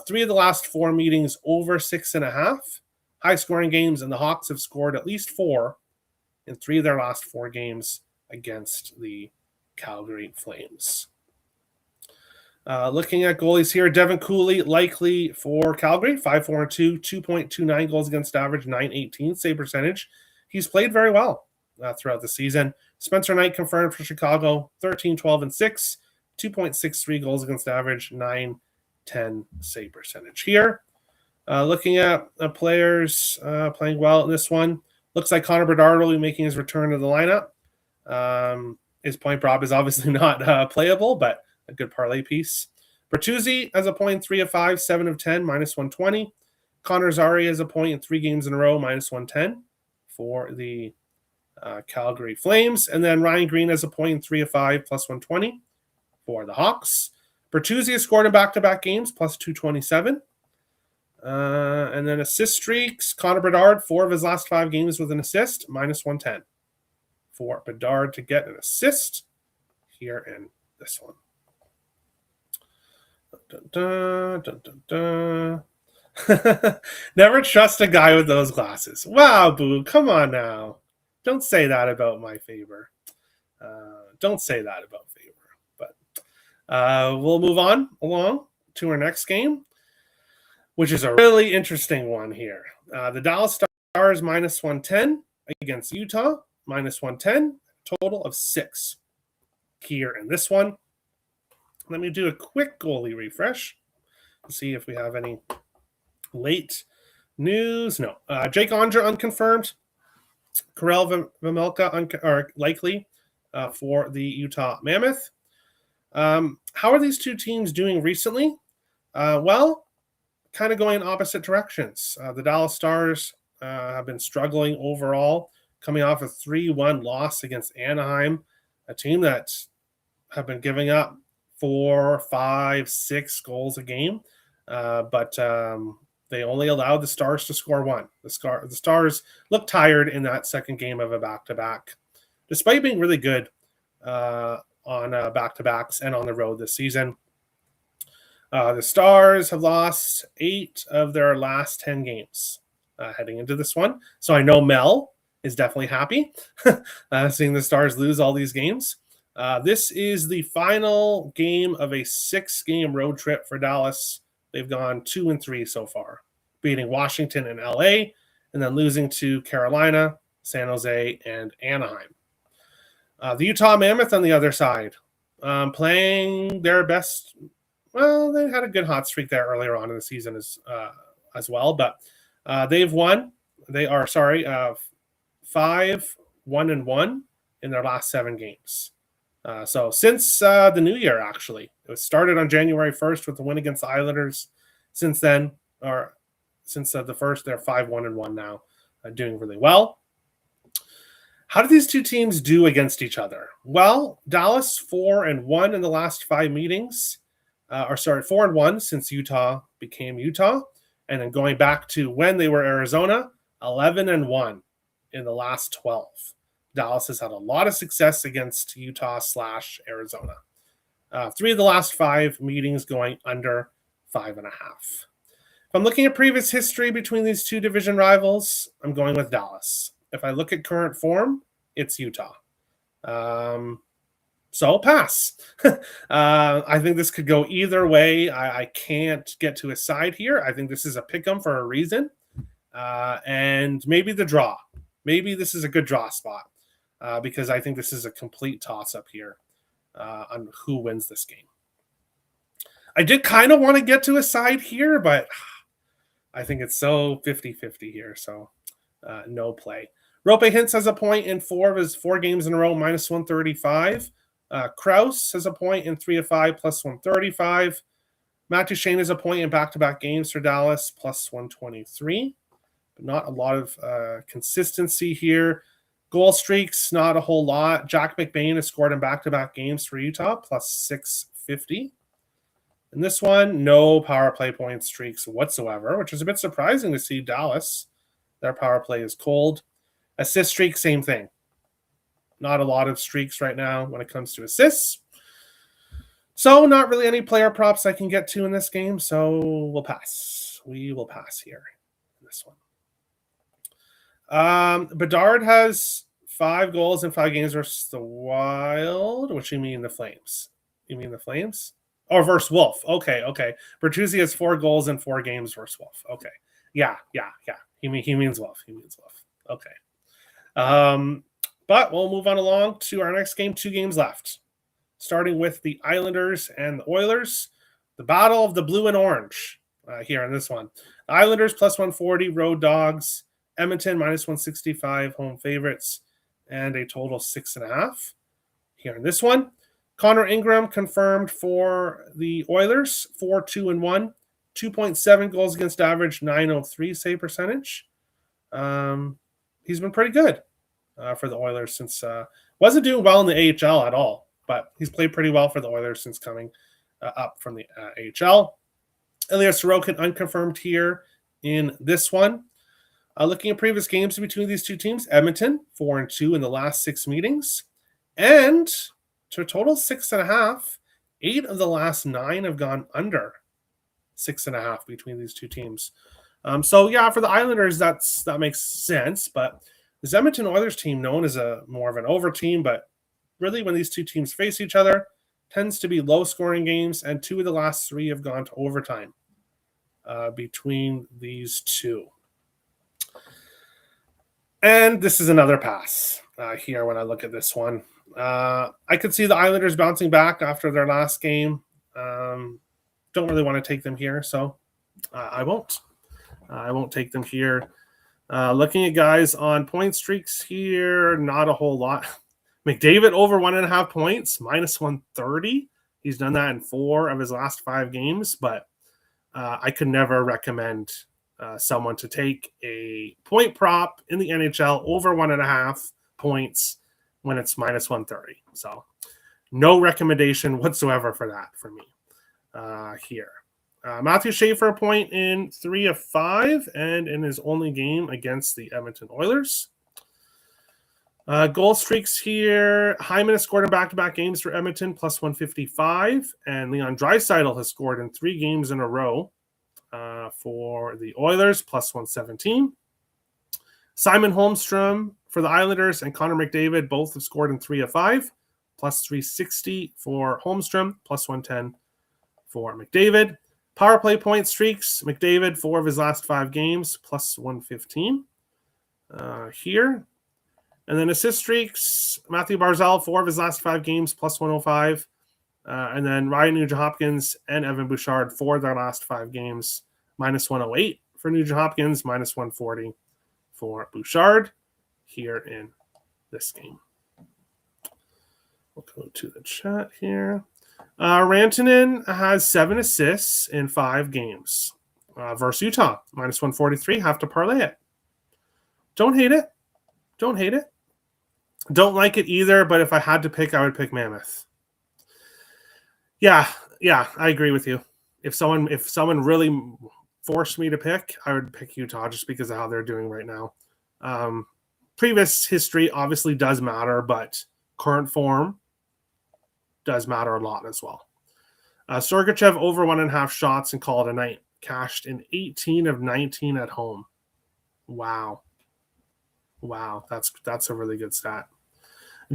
3 of the last 4 meetings over 6.5. High-scoring games, and the Hawks have scored at least 4 in 3 of their last 4 games against the Calgary Flames. Looking at goalies here, Devin Cooley likely for Calgary, 5-4-2, 2.29 goals against average, .918 save percentage. He's played very well throughout the season. Spencer Knight confirmed for Chicago, 13-12-6, 2.63 goals against average, .910 save percentage here. Looking at players playing well in this one, looks like Connor Bedard will be making his return to the lineup. His point prop is obviously not playable, but a good parlay piece. Bertuzzi as a point, 3 of 5, 7 of 10, -120. Connor Zary as a point in 3 games in a row, -110 for the Calgary Flames. And then Ryan Green as a point in 3 of 5, +120 for the Hawks. Bertuzzi has scored in back-to-back games, +227. And then assist streaks, Connor Bedard, 4 of his last 5 games with an assist, -110 for Bedard to get an assist here in this one. Dun, dun, dun, dun. Never trust a guy with those glasses. Wow, Boo, come on now. Don't say that about my favor. Don't say that about favor. But we'll move on along to our next game, which is a really interesting one here. The Dallas Stars -110 against Utah, -110, total of 6 here in this one. Let me do a quick goalie refresh to see if we have any late news. No. Jake Ondra unconfirmed. Karel Vejmelka likely for the Utah Mammoth. How are these two teams doing recently? Well, kind of going in opposite directions. The Dallas Stars have been struggling overall, coming off a 3-1 loss against Anaheim, a team that have been giving up 4, 5, 6 goals a game. But they only allowed the Stars to score 1. The Stars looked tired in that second game of a back-to-back, despite being really good on back-to-backs and on the road this season. The Stars have lost 8 of their last 10 games heading into this one. So I know Mel is definitely happy seeing the Stars lose all these games. This is the final game of a 6-game road trip for Dallas. They've gone 2-3 so far, beating Washington and LA, and then losing to Carolina, San Jose, and Anaheim. The Utah Mammoth on the other side, playing their best. Well, they had a good hot streak there earlier on in the season as well, but they've won. They are 5-1-1 in their last 7 games. So since the new year, actually, it was started on January 1st with the win against the Islanders. Since then, or since the first, they're 5-1-1 now, doing really well. How did these two teams do against each other? Well, Dallas 4-1 in the last 5 meetings, 4-1 since Utah became Utah, and then going back to when they were Arizona, 11-1 in the last 12. Dallas has had a lot of success against Utah/Arizona. 3 of the last 5 meetings going under 5.5. If I'm looking at previous history between these two division rivals, I'm going with Dallas. If I look at current form, it's Utah. So pass. I think this could go either way. I can't get to a side here. I think this is a pick'em for a reason. And maybe the draw. Maybe this is a good draw spot because I think this is a complete toss-up here on who wins this game. I did kind of want to get to a side here, but I think it's so 50-50 here, so no play. Rope Hintz has a point in 4 of his 4 games in a row, minus 135. Krause has a point in 3 of 5, plus 135. Matt Duchene has a point in back-to-back games for Dallas, plus 123. But not a lot of consistency here. Goal streaks, not a whole lot. Jack McBain has scored in back-to-back games for Utah, plus 650. In this one, no power play point streaks whatsoever, which is a bit surprising to see Dallas. Their power play is cold. Assist streak, same thing. Not a lot of streaks right now when it comes to assists. So not really any player props I can get to in this game, so we'll pass. We will pass here in this one. Bedard has 5 goals in 5 games versus the Wild. What you mean the Flames? You mean the Flames? Or versus Wolf. Okay. Bertuzzi has 4 goals in 4 games versus Wolf. Okay. Yeah. He means Wolf. Okay. But we'll move on along to our next game. 2 games left. Starting with the Islanders and the Oilers. The battle of the blue and orange here in this one. The Islanders plus 140, road dogs. Edmonton minus 165, home favorites. And a total 6.5 here in this one. Connor Ingram confirmed for the Oilers, 4-2-1, 2.7 goals against average, 903 save percentage. He's been pretty good for the Oilers since wasn't doing well in the AHL at all, but he's played pretty well for the Oilers since coming up from the AHL. Ilya Sorokin unconfirmed here in this one. Looking at previous games between these two teams, Edmonton 4-2 in the last 6 meetings, and to a total 6.5. 8 of the last 9 have gone under 6.5 between these two teams. So yeah, for the Islanders, that makes sense. But the Edmonton Oilers team, known as a more of an over team, but really when these two teams face each other, tends to be low-scoring games, and 2 of the last 3 have gone to overtime between these two. And this is another pass here when I look at this one. I could see the Islanders bouncing back after their last game. Don't really want to take them here, so I won't. I won't take them here. Looking at guys on point streaks here, not a whole lot. McDavid over 1.5 points, minus 130. He's done that in 4 of his last 5 games, but I could never recommend someone to take a point prop in the NHL over 1.5 points when it's minus 130. So no recommendation whatsoever for that for me here. Matthew Schaefer a point in 3 of 5 and in his only game against the Edmonton Oilers. Goal streaks here. Hyman has scored in back-to-back games for Edmonton, plus 155. And Leon Draisaitl has scored in 3 games in a row for the Oilers, plus 117. Simon Holmstrom for the Islanders and Connor McDavid both have scored in 3 of 5, plus 360 for Holmstrom, plus 110 for McDavid. Power play point streaks, McDavid 4 of his last 5 games, plus 115 here. And then assist streaks, Matthew Barzal 4 of his last 5 games, plus 105. And then Ryan Nugent-Hopkins and Evan Bouchard 4 of their last 5 games, minus 108 for Nugent-Hopkins, minus 140 for Bouchard here in this game. We'll go to the chat here. Rantanen has 7 assists in 5 games. Versus Utah, minus 143. Have to parlay it. Don't hate it. Don't hate it. Don't like it either, but if I had to pick, I would pick Mammoth. Yeah, I agree with you. If someone really forced me to pick, I would pick Utah just because of how they're doing right now. Previous history obviously does matter, but current form does matter a lot as well. Sergachev over 1.5 shots and call it a night. Cashed in 18 of 19 at home. Wow, that's a really good stat.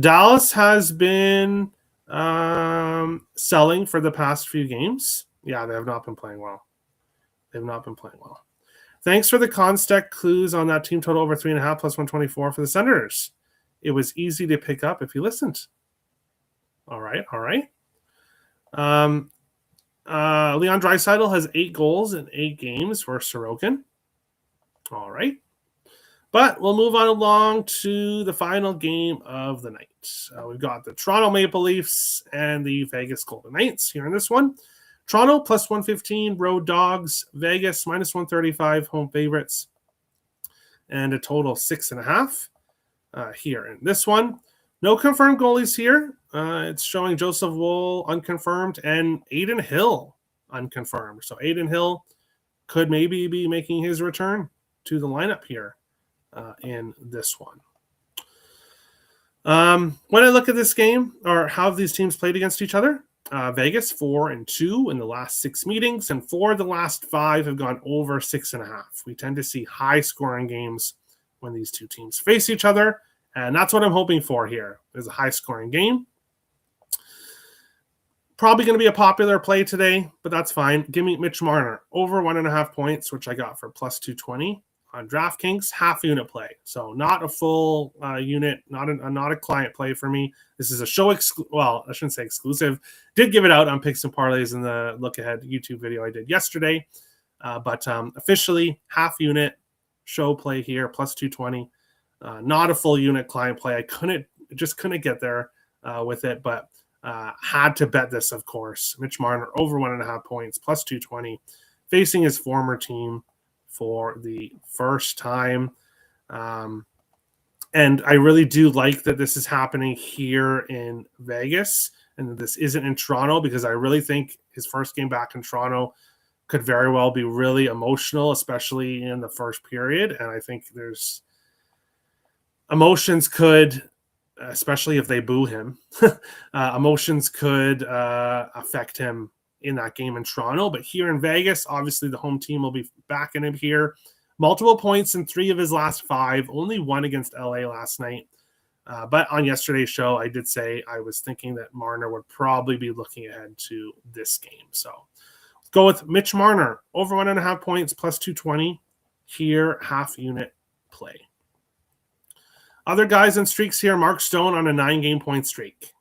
Dallas has been selling for the past few games. Yeah, they have not been playing well. Thanks for the constack clues on that team total over 3.5 plus 124 for the Senators. It was easy to pick up if you listened. All right. Leon Draisaitl has 8 goals in 8 games for Sorokin. All right. But we'll move on along to the final game of the night. We've got the Toronto Maple Leafs and the Vegas Golden Knights here in this one. Toronto plus 115, road dogs. Vegas minus 135, home favorites. And a total of 6.5 here in this one. No confirmed goalies here. It's showing Joseph Woll unconfirmed and Adin Hill unconfirmed. So Adin Hill could maybe be making his return to the lineup here in this one. When I look at this game, or how these teams played against each other, Vegas 4-2 in the last 6 meetings, and 4 of the last 5 have gone over 6.5. We tend to see high scoring games when these two teams face each other, and that's what I'm hoping for here. Is a high scoring game. Probably going to be a popular play today, but that's fine. Give me Mitch Marner over 1.5 points, which I got for plus 220 on DraftKings, half unit play. So not a full unit, not a client play for me. This is a show I shouldn't say exclusive. Did give it out on Picks and Parlays in the look ahead YouTube video I did yesterday. But officially half unit show play here, plus 220. Not a full unit client play. I couldn't get there with it, but had to bet this, of course. Mitch Marner over 1.5 points, plus 220, facing his former team for the first time. And I really do like that this is happening here in Vegas and that this isn't in Toronto, because I really think his first game back in Toronto could very well be really emotional, especially in the first period. And I think there's emotions could, especially if they boo him, emotions could affect him in that game in Toronto. But here in Vegas, obviously the home team will be backing him here. Multiple points in 3 of his last 5, only 1 against LA last night. But on yesterday's show, I did say I was thinking that Marner would probably be looking ahead to this game. So let's go with Mitch Marner over 1.5 points, plus 220 here, half unit play. Other guys in streaks here, Mark Stone on a 9-game point streak,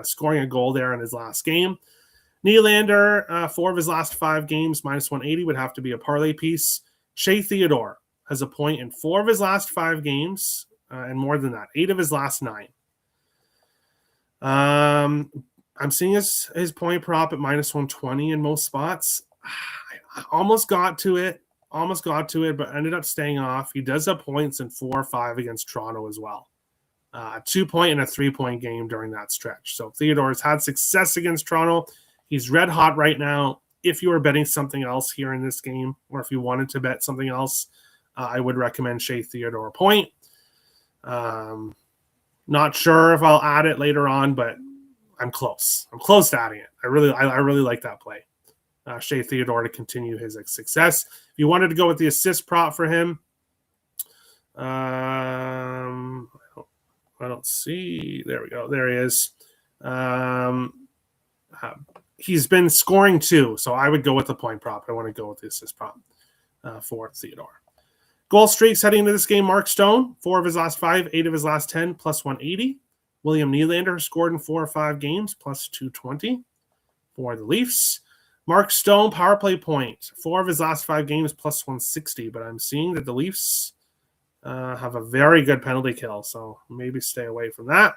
scoring a goal there in his last game. Nylander, 4 of his last 5 games, minus 180 would have to be a parlay piece. Shea Theodore has a point in 4 of his last 5 games, and more than that, 8 of his last 9. I'm seeing his point prop at minus 120 in most spots. I almost got to it, but ended up staying off. He does have points in 4 or 5 against Toronto as well. A 2-point and a 3-point game during that stretch. So Theodore has had success against Toronto. He's red hot right now. If you were betting something else here in this game, or if you wanted to bet something else, I would recommend Shea Theodore point. Not sure if I'll add it later on, but I'm close. I'm close to adding it. I really like that play. Shea Theodore to continue his success. If you wanted to go with the assist prop for him, I don't see. There we go. There he is. He's been scoring too, so I would go with the point prop. I want to go with the assist prop for Theodore. Goal streaks heading into this game, Mark Stone, 4 of his last 5, 8 of his last 10, plus 180. William Nylander scored in 4 or 5 games, plus 220 for the Leafs. Mark Stone, power play point, 4 of his last 5 games, plus 160. But I'm seeing that the Leafs have a very good penalty kill, so maybe stay away from that.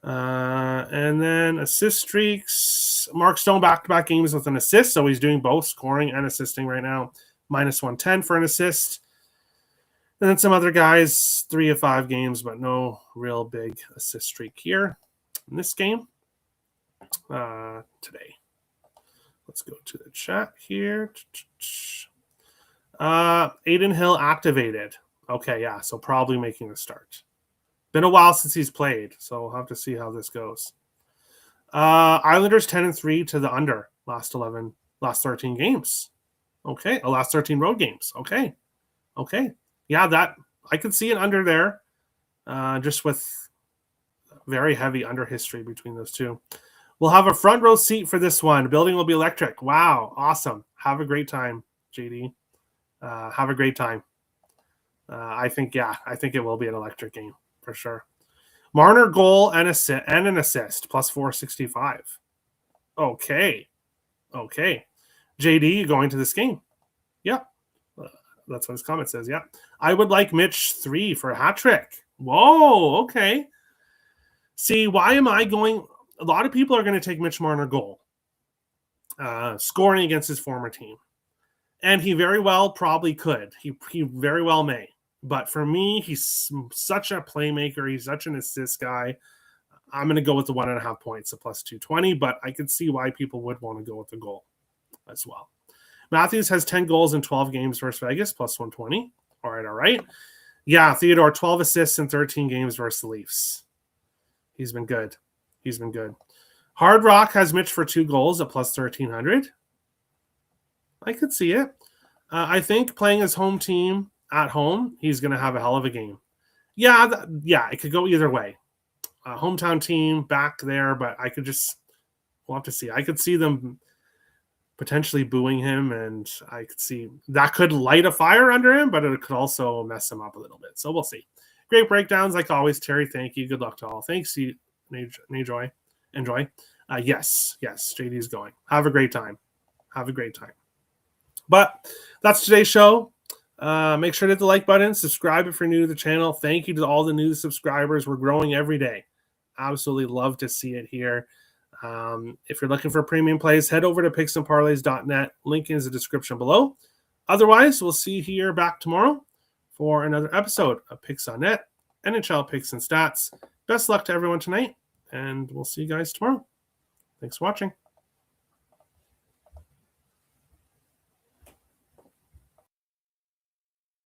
And then assist streaks. Mark Stone back-to-back games with an assist, so he's doing both scoring and assisting right now. Minus 110 for an assist. And then some other guys, 3 of 5 games, but no real big assist streak here in this game today. Let's go to the chat here. Aiden Hill activated. Okay, yeah, so probably making a start. Been a while since he's played, so we'll have to see how this goes. Islanders 10-3 to the under last 13 games. Okay, last 13 road games. Okay. Yeah, that I could see an under there, just with very heavy under history between those two. We'll have a front row seat for this one. The building will be electric. Wow, awesome. Have a great time, JD. Have a great time. I think it will be an electric game for sure. Marner goal and an assist, plus 465. Okay. JD, you going to this game? Yeah. That's what his comment says. Yeah. I would like Mitch 3 for a hat trick. Whoa. Okay. See, why am I going? A lot of people are going to take Mitch Marner goal, scoring against his former team. And he very well probably could. He very well may. But for me, he's such a playmaker. He's such an assist guy. I'm going to go with the 1.5 points, a plus 220. But I could see why people would want to go with the goal as well. Matthews has 10 goals in 12 games versus Vegas, plus 120. All right. Yeah, Theodore, 12 assists in 13 games versus the Leafs. He's been good. Hard Rock has Mitch for 2 goals at plus 1,300. I could see it. I think playing his home team at home, he's going to have a hell of a game. Yeah, it could go either way. Hometown team back there, but we'll have to see. I could see them potentially booing him, and I could see that could light a fire under him, but it could also mess him up a little bit. So we'll see. Great breakdowns, like always, Terry. Thank you. Good luck to all. Thanks, Enjoy. Yes, JD's going. Have a great time. But that's today's show. Make sure to hit the like button, subscribe if you're new to the channel. Thank you to all the new subscribers. We're growing every day. Absolutely love to see it here. If you're looking for premium plays, head over to picksandparlays.net. Link is in the description below. Otherwise, we'll see you here back tomorrow for another episode of Picks on Net, NHL Picks and Stats. Best luck to everyone tonight, and we'll see you guys tomorrow. Thanks for watching.